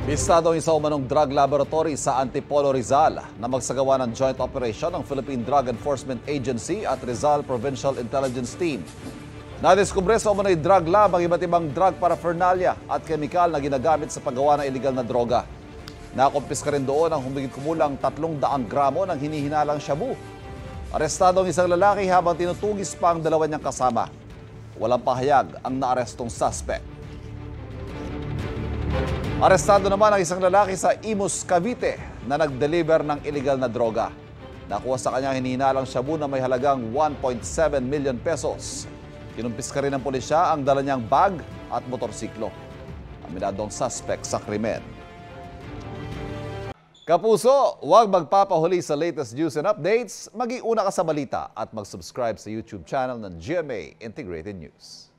Bistado ang isa umanong drug laboratory sa Antipolo, Rizal na magsagawa ng joint operation ng Philippine Drug Enforcement Agency at Rizal Provincial Intelligence Team. Nadiskubre sa umano'y drug lab ang iba't ibang drug paraphernalia at kemikal na ginagamit sa paggawa ng iligal na droga. Nakumpiska rin doon ang humigit kumulang 300 gramo ng hinihinalang shabu. Arestado ang isang lalaki habang tinutugis pa ang dalawa niyang kasama. Walang pahayag ang naarestong suspect. Arestado naman ang isang lalaki sa Imus, Cavite na nag-deliver ng iligal na droga. Nakuha sa kanyang hinihinalang shabu na may halagang 1.7 million pesos. Kinumpiska rin ng pulisya ang dala niyang bag at motorsiklo. Aminadong suspect sa krimen. Kapuso, huwag magpapahuli sa latest news and updates. Mag-iuna ka sa balita at mag-subscribe sa YouTube channel ng GMA Integrated News.